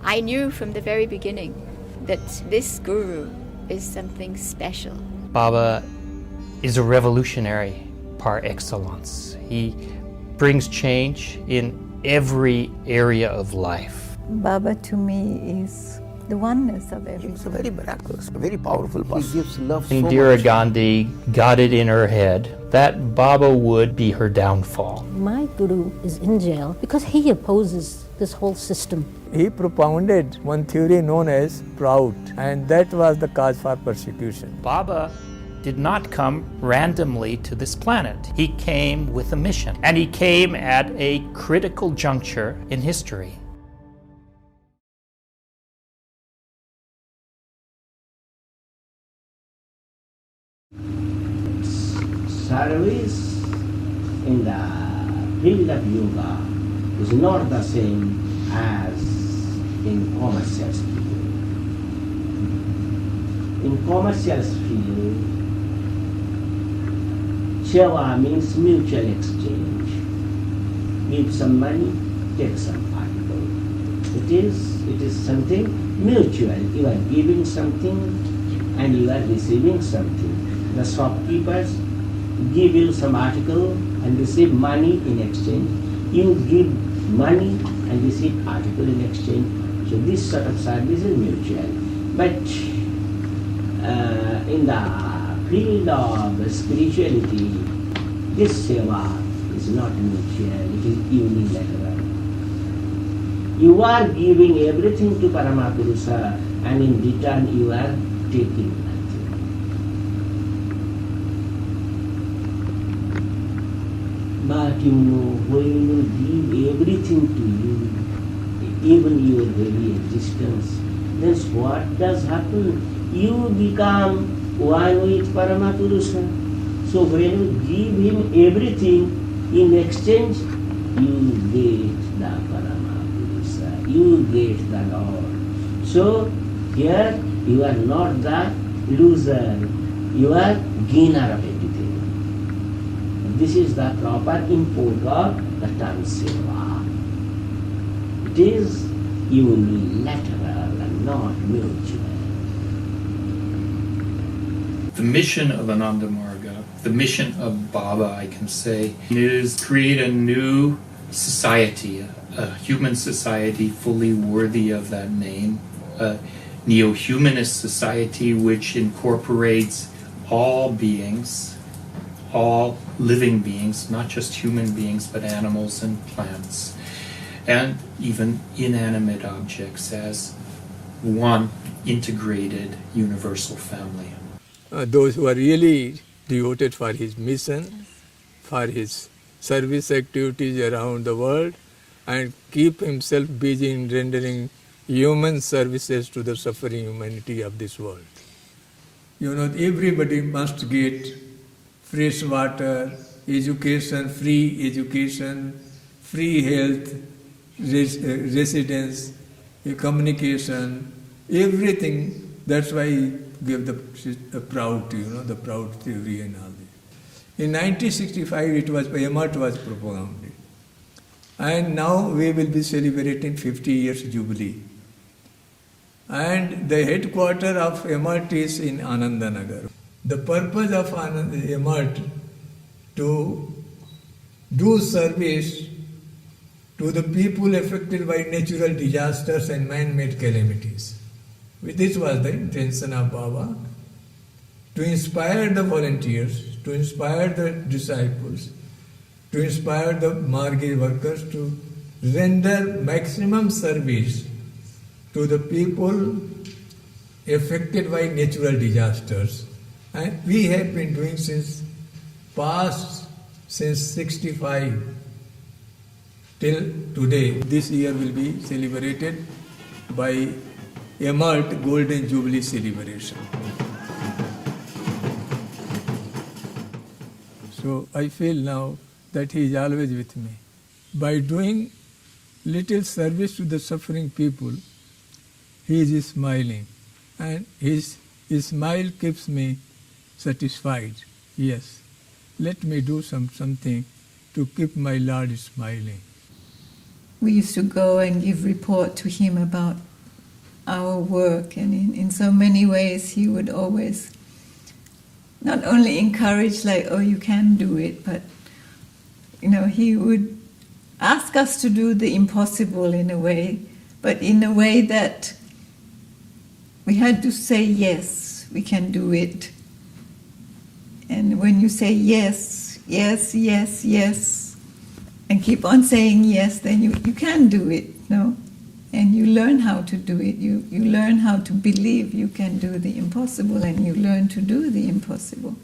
I knew from the very beginning that this guru is something special. Baba is a revolutionary par excellence. He brings change in every area of life. Baba to me is the oneness of everything. He's a very miraculous, very powerful person. He gives love so Indira much. Gandhi got it in her head that Baba would be her downfall. My guru is in jail because he opposes this whole system. He propounded one theory known as PROUT, and that was the cause for persecution. Baba did not come randomly to this planet. He came with a mission, and he came at a critical juncture in history. Service in the field of yoga is not the same as in commercial field. In commercial field, seva means mutual exchange. Give some money, take some article. It is something mutual. You are giving something and you are receiving something. The shopkeepers give you some article and receive money in exchange. You give money and receive article in exchange. So this sort of service is mutual. But in the field of spirituality, this seva is not mutual, it is unilateral. You are giving everything to Paramapurusha and in return you are taking nothing. But you know, when you give everything to you, even your very existence, then what does happen? You become one with Paramapurusha. So when you give him everything, in exchange, you get the Paramapurusha, you get the Lord. So here you are not the loser, you are gainer of everything. This is the proper import of the term seva. It is unilateral and not mutual. The mission of Ananda Marga, the mission of Baba, I can say, is create a new society, a human society fully worthy of that name, a neo-humanist society which incorporates all beings, all living beings, not just human beings, but animals and plants, and even inanimate objects as one integrated universal family. Those who are really devoted for his mission, for his service activities around the world, and keep himself busy in rendering human services to the suffering humanity of this world. You know, everybody must get fresh water, education, free health, residence, communication, everything. That's why he gave the PROUT, the PROUT theory and all this. In 1965, EMART was propounded. And now we will be celebrating 50 years jubilee. And the headquarters of EMART is in Anandanagar. The purpose of EMART to do service to the people affected by natural disasters and man-made calamities. This was the intention of Baba, to inspire the volunteers, to inspire the disciples, to inspire the Margi workers to render maximum service to the people affected by natural disasters. And we have been doing since 65 till today. This year will be celebrated by EMART Golden Jubilee celebration. So I feel now that he is always with me. By doing little service to the suffering people, he is smiling, and his smile keeps me satisfied. Yes, let me do something to keep my Lord smiling. We used to go and give report to him about our work, and in so many ways he would always not only encourage, like, oh, you can do it, but he would ask us to do the impossible in a way, but in a way that we had to say, yes, we can do it. And when you say yes, yes, yes, yes, and keep on saying yes, then you can do it, And you learn how to do it. You learn how to believe you can do the impossible, and you learn to do the impossible.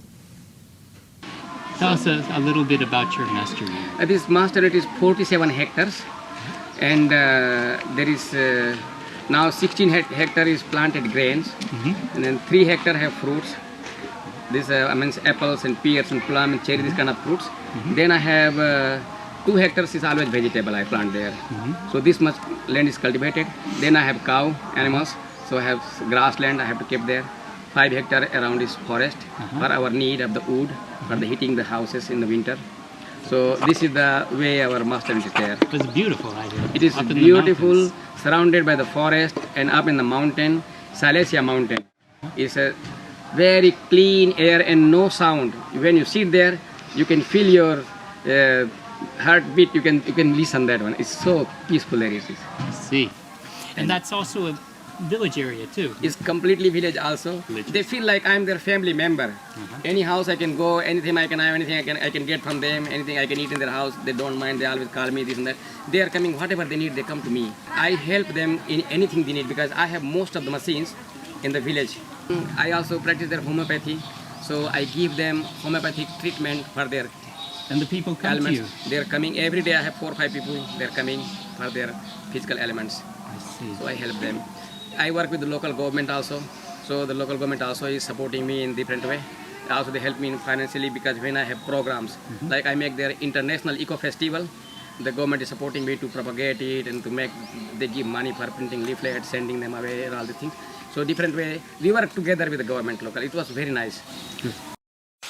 Tell us a little bit about your mastery. This mastery is 47 hectares, and there is now 16 hectares is planted grains, and then 3 hectares have fruits. This means apples and pears and plum and cherry, this kind of fruits. Then I have 2 hectares is always vegetable I plant there. So this much land is cultivated. Then I have cow animals, so I have grassland I have to keep there. 5 hectares around is forest for our need of the wood for the heating the houses in the winter. So this is the way our master is there. It's beautiful right here. It is beautiful, surrounded by the forest, and up in the mountain, Silesia mountain. It's a very clean air and no sound. When you sit there, you can feel your heartbeat. You can listen that one. It's so peaceful there. It is. I see. And that's also a village area too. It's completely village also. They feel like I'm their family member. Any house I can go, anything I can have, anything I can get from them, anything I can eat in their house. They don't mind. They always call me this and that. They are coming, whatever they need, they come to me. I help them in anything they need because I have most of the machines in the village. I also practice their homeopathy, so I give them homeopathic treatment for their and the people come ailments. to you. They're coming every day. I have 4 or 5 people. They're coming for their physical ailments. I see. So I help them. I work with the local government also. So the local government also is supporting me in different way. Also they help me financially because when I have programs, like I make their international eco festival, the government is supporting me to propagate it and to make, they give money for printing leaflets, sending them away and all the things. So different way, we work together with the government local. It was very nice.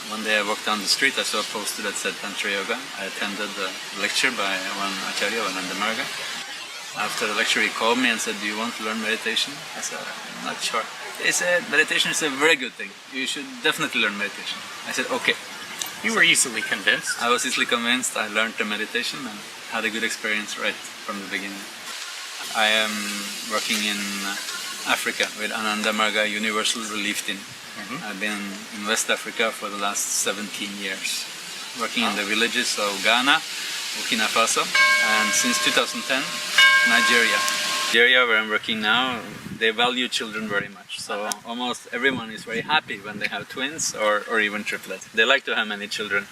One day I walked down the street, I saw a poster that said Tantra Yoga. I attended a lecture by one Acharya, Ananda Marga. After the lecture he called me and said, do you want to learn meditation? I said, I'm not sure. He said, meditation is a very good thing. You should definitely learn meditation. I said, okay. You were easily convinced. I was easily convinced. I learned the meditation and had a good experience right from the beginning. I am working in Africa with Ananda Marga Universal Relief Team. I've been in West Africa for the last 17 years, working in the villages of Ghana, Burkina Faso, and since 2010, Nigeria. Nigeria, where I'm working now, they value children very much. So almost everyone is very happy when they have twins or even triplets. They like to have many children.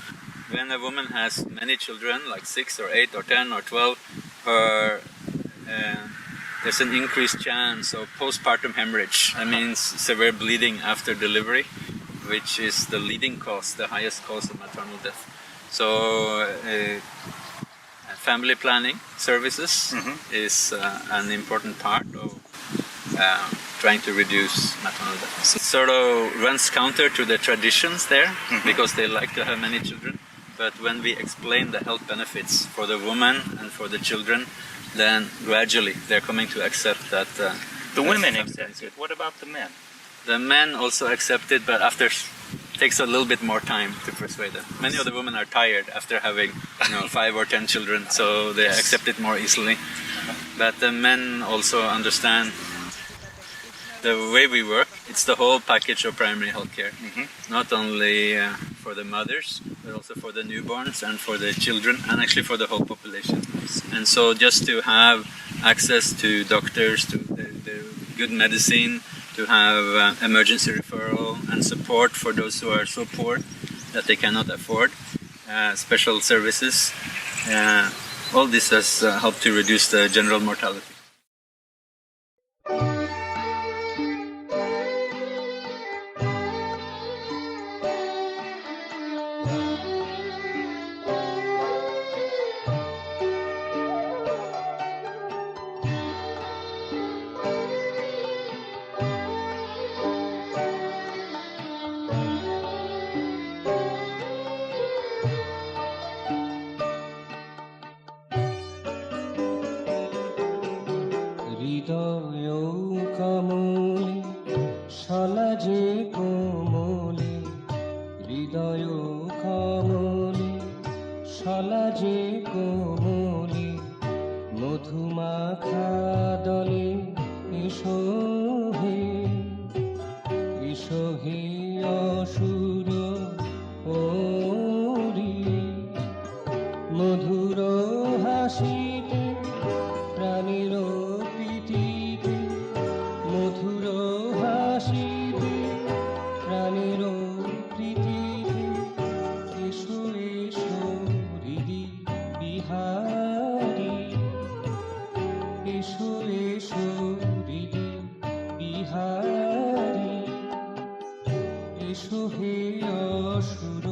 When a woman has many children, like 6 or 8 or 10 or 12, there's an increased chance of postpartum hemorrhage. That means severe bleeding after delivery, which is the leading cause, the highest cause of maternal death. So family planning services is an important part of trying to reduce maternal death. So it sort of runs counter to the traditions there because they like to have many children. But when we explain the health benefits for the woman and for the children, then gradually they're coming to accept that. The women accept it. What about the men? The men also accept it, but takes a little bit more time to persuade them. Many of the women are tired after having 5 or 10 children, so they accept it more easily. But the men also understand the way we work. It's the whole package of primary health care, not only for the mothers, but also for the newborns and for the children, and actually for the whole population. And so just to have access to doctors, to the good medicine, to have emergency referral and support for those who are so poor that they cannot afford special services, all this has helped to reduce the general mortality. এসো এসো হৃদি বিহারী এসো হে অসুর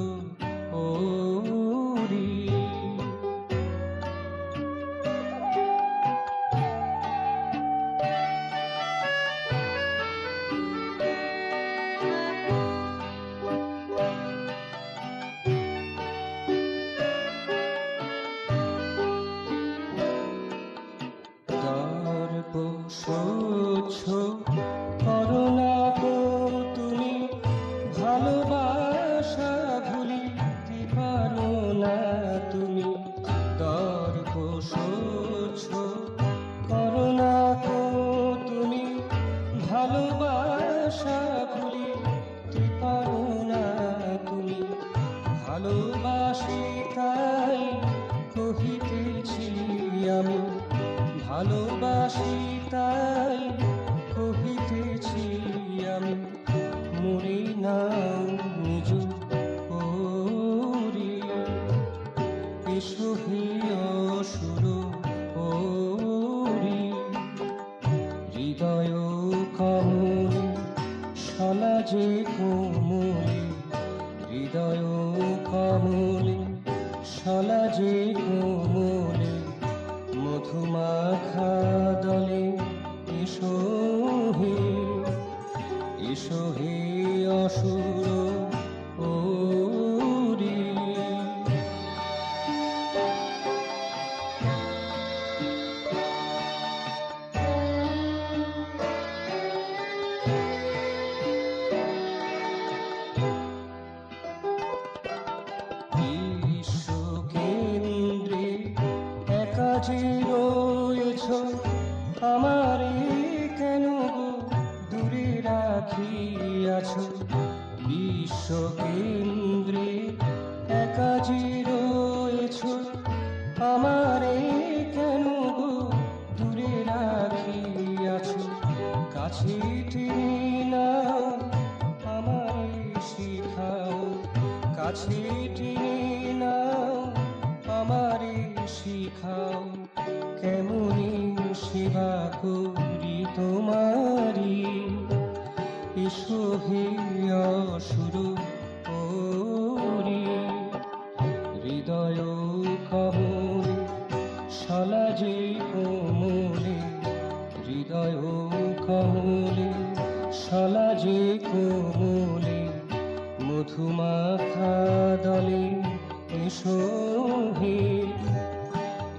ওরি স্বচ্ছ corona গো তুমি ভালোবাসা ভুলিতে পারো না তুমি দর্প স্বচ্ছ করোনা গো তুমি ভালোবাসা ভুলিতে পারো না তুমি ভালোবাসি তাই কহিতেছি আমি ভালোবাসি তাই কহিতেছি আমি মরি নাও নিজ ওরি এসো হে অসুর ওরি হৃদয় কমলে শলা যে কোমলে হৃদয় কমলে শলা যে কোমলে মধুমাখা দলে এসো হে অসুর ওরি বিশ্বকেন্দ্রে একা যে রয়েছ আমারে কেন গো দূরে রাখিয়াছ বিশ্বকেন্দ্রে একা যে রয়েছ আমারে কেন গো দূরে রাখিয়াছ কাছে টেনে নাও আমারে শিখাও কাছে টেনে নাও আমারে শিখাও কেমনি সেবা করি তোমারি এসো হে অসুর ওরি হৃদয় কমলে শলা যে কোমলে হৃদয় কমলে শলা যে কোমলে মধুমাখা দলে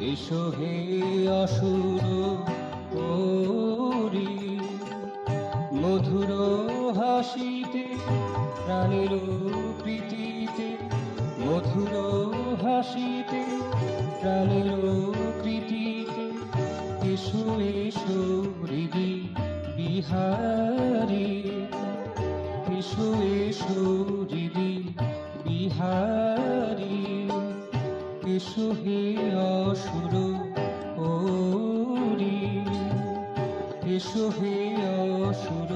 এসো হে অসুর ওরি মধুর হাসিতে প্রাণের প্রীতিতে মধুর হাসিতে প্রাণের প্রীতিতে এসো এসো হৃদি বিহারী এসো এসো হৃদি বিহারী এসো হে অসুর ওরি এসো হে অসুর